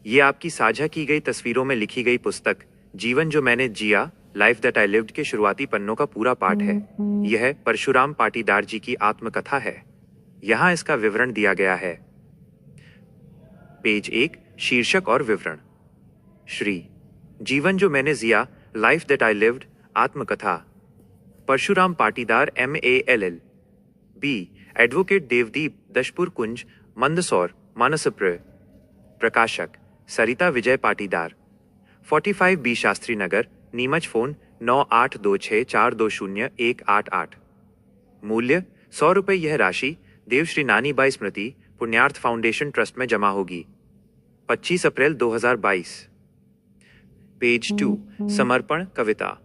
ये आपकी साझा की गई तस्वीरों में लिखी गई पुस्तक जीवन जो मैंने जिया, लाइफ दैट आई लिव्ड के शुरुआती पन्नों का पूरा पाठ है। यह परशुराम पाटीदार जी की आत्मकथा है। यहाँ इसका विवरण दिया गया है। पेज 1, शीर्षक और विवरण। श्री जीवन जो मैंने जिया, लाइफ दैट आई लिव्ड, आत्मकथा। Parshuram Patidar MALL B advocate Devdeep, Dashpur Kunj, Mandsaur, Manaspur. प्रकाशक सरिता विजय पाटीदार, 45 बी शास्त्री नगर, नीमच। फोन 9826420188। मूल्य 100 रुपये। यह राशि देवश्री नानीबाई स्मृति पुण्यार्थ फाउंडेशन ट्रस्ट में जमा होगी। 25 अप्रैल 2022। पेज 2, समर्पण कविता।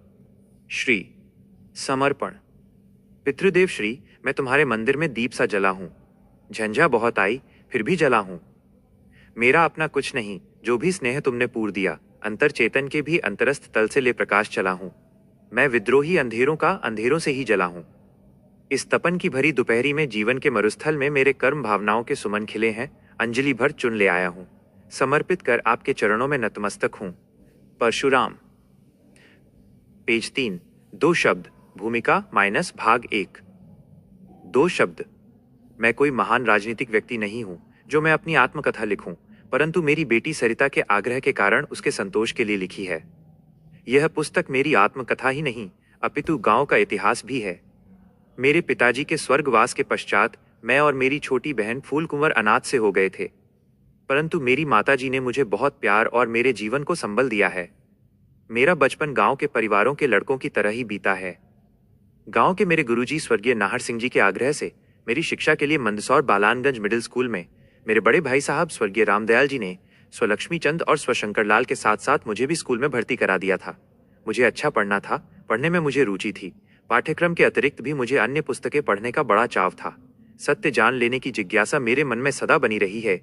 श्री समर्पण। पितृदेव श्री, मैं तुम्हारे मंदिर में दीप सा जला हूं। झंझा बहुत आई फिर भी जला हूं। मेरा अपना कुछ नहीं, जो भी स्नेह तुमने पूर दिया, अंतर चेतन के भी अंतरस्थ तल से ले प्रकाश चला हूं। मैं विद्रोही अंधेरों का अंधेरों से ही जला हूं। इस तपन की भरी दोपहरी में जीवन के मरुस्थल में मेरे कर्म भावनाओं के सुमन खिले हैं। अंजलि भर चुन ले आया हूं, समर्पित कर आपके चरणों में नतमस्तक हूं। परशुराम। पेज 3, 2 शब्द, भूमिका - भाग 1। 2 शब्द। मैं कोई महान राजनीतिक व्यक्ति नहीं हूं जो मैं अपनी आत्मकथा लिखूं, परंतु मेरी बेटी सरिता के आग्रह के कारण उसके संतोष के लिए लिखी है। यह पुस्तक मेरी आत्मकथा ही नहीं, अपितु गांव का इतिहास भी है। मेरे पिताजी के स्वर्गवास के पश्चात मैं और मेरी छोटी बहन फूल कुंवर अनाथ से हो गए थे, परंतु मेरी माताजी ने मुझे बहुत प्यार और मेरे जीवन को संबल दिया है। मेरा बचपन गांव के परिवारों के लड़कों की तरह ही बीता है। गांव के मेरे गुरुजी स्वर्गीय नाहर सिंह जी के आग्रह से मेरी शिक्षा के लिए मंदसौर बालानगंज मिडिल स्कूल में मेरे बड़े भाई साहब स्वर्गीय रामदयाल जी ने स्वलक्ष्मी चंद और स्वशंकर लाल के साथ साथ मुझे भी स्कूल में भर्ती करा दिया था। मुझे अच्छा पढ़ना था, पढ़ने में मुझे रुचि थी। पाठ्यक्रम के अतिरिक्त भी मुझे अन्य पुस्तकें पढ़ने का बड़ा चाव था। सत्य जान लेने की जिज्ञासा मेरे मन में सदा बनी रही है,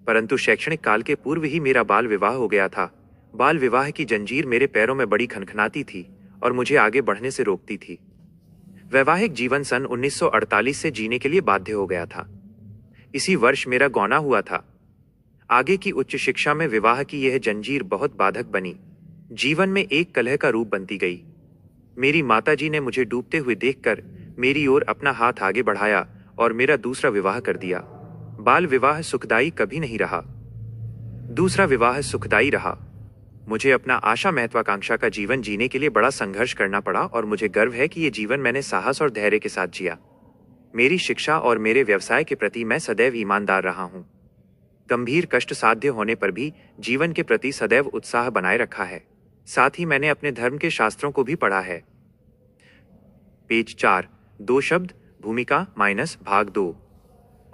परंतु शैक्षणिक काल के पूर्व ही मेरा बाल विवाह हो गया था। बाल विवाह की जंजीर मेरे पैरों में बड़ी खनखनाती थी और मुझे आगे बढ़ने से रोकती थी। वैवाहिक जीवन सन 1948 से जीने के लिए बाध्य हो गया था। इसी वर्ष मेरा गौना हुआ था। आगे की उच्च शिक्षा में विवाह की यह जंजीर बहुत बाधक बनी। जीवन में एक कलह का रूप बनती गई। मेरी माताजी ने मुझे डूबते हुए देखकर मेरी ओर अपना हाथ आगे बढ़ाया और मेरा दूसरा विवाह कर दिया। बाल विवाह सुखदायी कभी नहीं रहा, दूसरा विवाह सुखदायी रहा। मुझे अपना आशा महत्वाकांक्षा का जीवन जीने के लिए बड़ा संघर्ष करना पड़ा और मुझे गर्व है कि यह जीवन मैंने साहस और धैर्य के साथ जिया। मेरी शिक्षा और मेरे व्यवसाय के प्रति मैं सदैव ईमानदार रहा हूं। गंभीर कष्ट साध्य होने पर भी जीवन के प्रति सदैव उत्साह बनाए रखा है। साथ ही मैंने अपने धर्म के शास्त्रों को भी पढ़ा है। पेज 4, 2 शब्द, भूमिका - भाग 2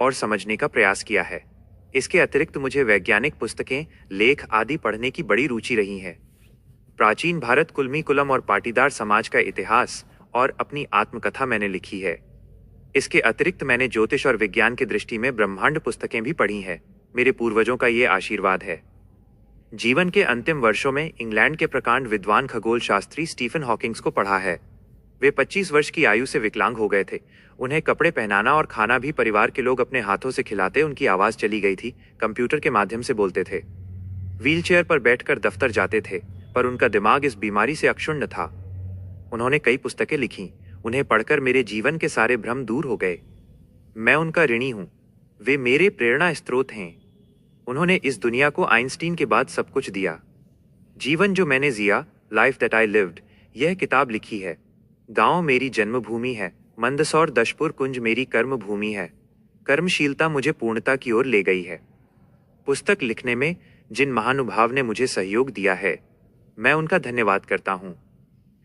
और समझने का प्रयास किया है। इसके अतिरिक्त मुझे वैज्ञानिक पुस्तकें, लेख आदि पढ़ने की बड़ी रुचि रही है। प्राचीन भारत, कुलमी कुलम और पाटीदार समाज का इतिहास और अपनी आत्मकथा मैंने लिखी है। इसके अतिरिक्त मैंने ज्योतिष और विज्ञान की दृष्टि में ब्रह्मांड पुस्तकें भी पढ़ी हैं। मेरे पूर्वजों का ये आशीर्वाद है। जीवन के अंतिम वर्षों में इंग्लैंड के प्रकांड विद्वान खगोल शास्त्री स्टीफन हॉकिंग्स को पढ़ा है। वे 25 वर्ष की आयु से विकलांग हो गए थे। उन्हें कपड़े पहनाना और खाना भी परिवार के लोग अपने हाथों से खिलाते। उनकी आवाज चली गई थी, कंप्यूटर के माध्यम से बोलते थे। व्हीलचेयर पर बैठकर दफ्तर जाते थे, पर उनका दिमाग इस बीमारी से अक्षुण्ण था। उन्होंने कई पुस्तकें लिखीं। उन्हें पढ़कर मेरे जीवन के सारे भ्रम दूर हो गए। मैं उनका ऋणी हूं। वे मेरे प्रेरणा स्रोत हैं। उन्होंने इस दुनिया को आइंस्टीन के बाद सब कुछ दिया। जीवन जो मैंने जिया, लाइफ दैट आई लिव्ड, यह किताब लिखी है। गांव मेरी जन्मभूमि है, मंदसौर दशपुर कुंज मेरी कर्म भूमि है। कर्मशीलता मुझे पूर्णता की ओर ले गई है। पुस्तक लिखने में जिन महानुभाव ने मुझे सहयोग दिया है, मैं उनका धन्यवाद करता हूं।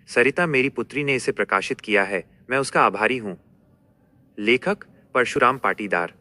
सरिता मेरी पुत्री ने इसे प्रकाशित किया है, मैं उसका आभारी हूं। लेखक परशुराम पाटीदार।